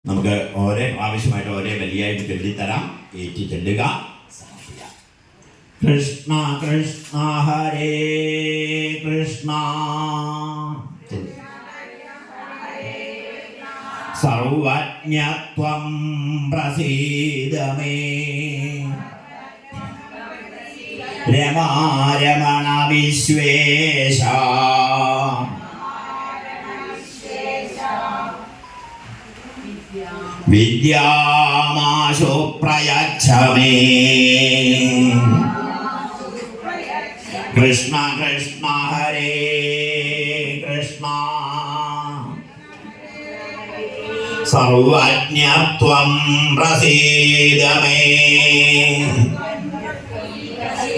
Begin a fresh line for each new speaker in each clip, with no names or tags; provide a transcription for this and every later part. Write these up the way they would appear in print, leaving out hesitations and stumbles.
നമുക്ക് ഓരോ ആവശ്യമായിട്ട് ഓരോ വലിയായിട്ട് ചൊല്ലിത്തരാം. ഏറ്റി ചൊല്ലുക. കൃഷ്ണ കൃഷ്ണ ഹരേ കൃഷ്ണ സർവജ്ഞത്വം പ്രസീദ മേ രമാരമണ വിശ്വേശ വിദ്യാമാശു പ്രയച്ഛ മേ കൃഷ്ണ കൃഷ്ണ ഹരേ കൃഷ്ണ സർവജ്ഞത്വം പ്രസീദ മേ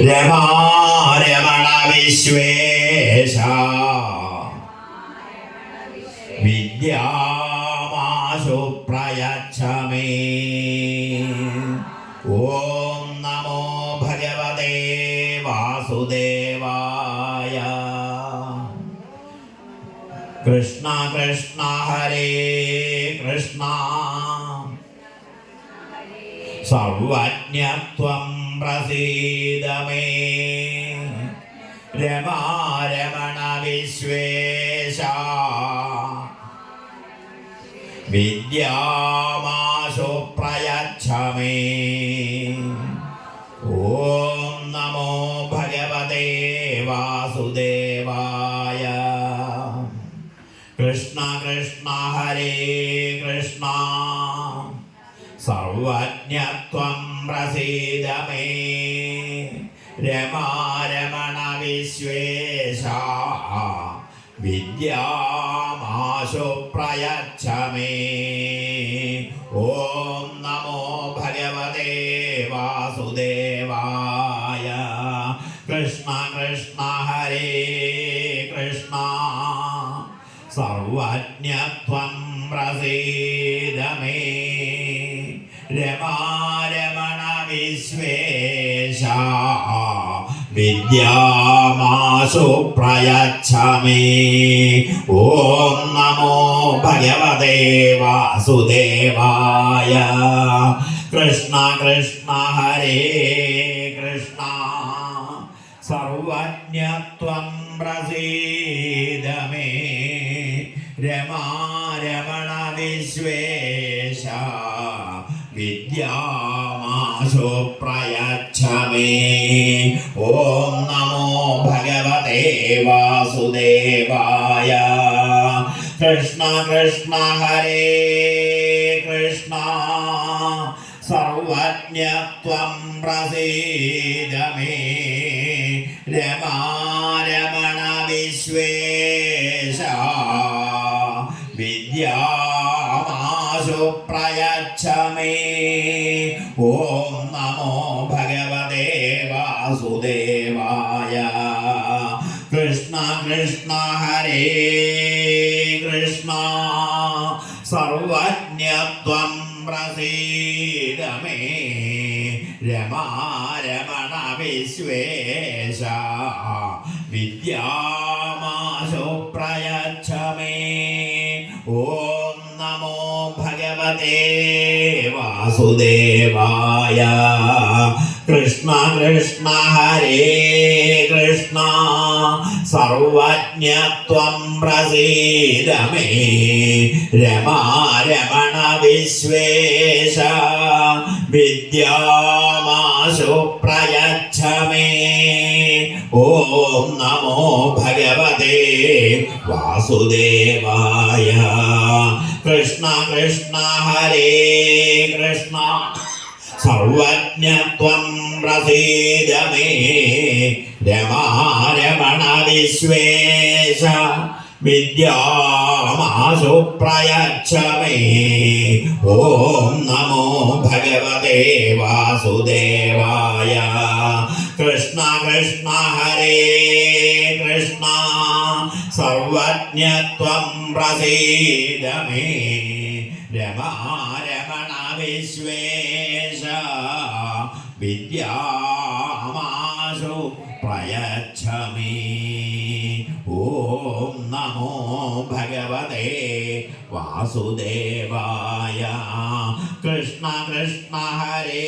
രമാരമണ വിശ്വേശ വിദ്യാമാശു പ്രയച്ഛ മേ. ഓം നമോ ഭഗവതേ വാസുദേവായ. കൃഷ്ണ കൃഷ്ണ ഹരേ കൃഷ്ണ സർവജ്ഞത്വം പ്രസീദ മേ രമാരമണ വിശ്വേശ വിദ്യാമാശു പ്രയച്ഛ മേ. ഓം നമോ ഭഗവതേ വാസുദേവായ. കൃഷ്ണ കൃഷ്ണ ഹരേ കൃഷ്ണ സർവജ്ഞത്വം പ്രസീദ മേ രമാരമണ വിശ്വേശ വിദ്യാമാശു പ്രയച്ഛ മേ. ഓം നമോ ഭഗവതേ വാസുദേവായ. കൃഷ്ണ കൃഷ്ണ ഹരേ കൃഷ്ണ സർവജ്ഞത്വം പ്രസീദ മേ രമാരമണ വിശ്വേശ വിദ്യാമാശു പ്രയച്ഛ മേ. ഓം നമോ ഭഗവതേ വാസുദേവായ. കൃഷ്ണ കൃഷ്ണ ഹരേ കൃഷ്ണ സർവജ്ഞത്വം പ്രസീദ മേ രമാരമണ വിശ്വേശ വിദ്യാമാശു പ്രയച്ഛ മേ. ഓം നമോ ഭഗവതേ വാസുദേവായ. കൃഷ്ണ കൃഷ്ണ ഹരേ കൃഷ്ണ സർവജ്ഞത്വം പ്രസീദ മേ രമാരമണ വിശ്വേശ വിദ്യാമാശു പ്രയച്ഛ മേ. ഓം നമോ ഭഗവതേ വാസുദേവായ. കൃഷ്ണ കൃഷ്ണ ഹരേ കൃഷ്ണ സർവജ്ഞത്വം പ്രസീദ മേ രമാരമണ വിശ്വേശ വിദ്യാമാശു പ്രയച്ഛ മേ. ഓം നമോ ഭഗവതേ വാസുദേവായ. കൃഷ്ണ കൃഷ്ണ ഹരേ കൃഷ്ണ സർവജ്ഞത്വം പ്രസീദ മേ രമാരമണ വിശ്വേശ വിദ്യാമാശു പ്രയച്ഛ മേ. ഓം നമോ ഭഗവതേ വാസുദേവായ. കൃഷ്ണ കൃഷ്ണ ഹരേ കൃഷ്ണ സർവജ്ഞത്വം പ്രസീദ മേ രമാരമണ വിശ്വേശ വിദ്യാമാശു പ്രയച്ഛ മേ. ഓം നമോ ഭഗവതേ വാസുദേവായ. കൃഷ്ണ കൃഷ്ണ ഹരേ കൃഷ്ണ സർവജ്ഞത്വം പ്രസീദ മേ രമാരമണ വിശ്വേശ വിദ്യാമാശു പ്രയച്ഛ മേ. ഓം നമോ ഭഗവതേ വാസുദേവായ. കൃഷ്ണ കൃഷ്ണ ഹരേ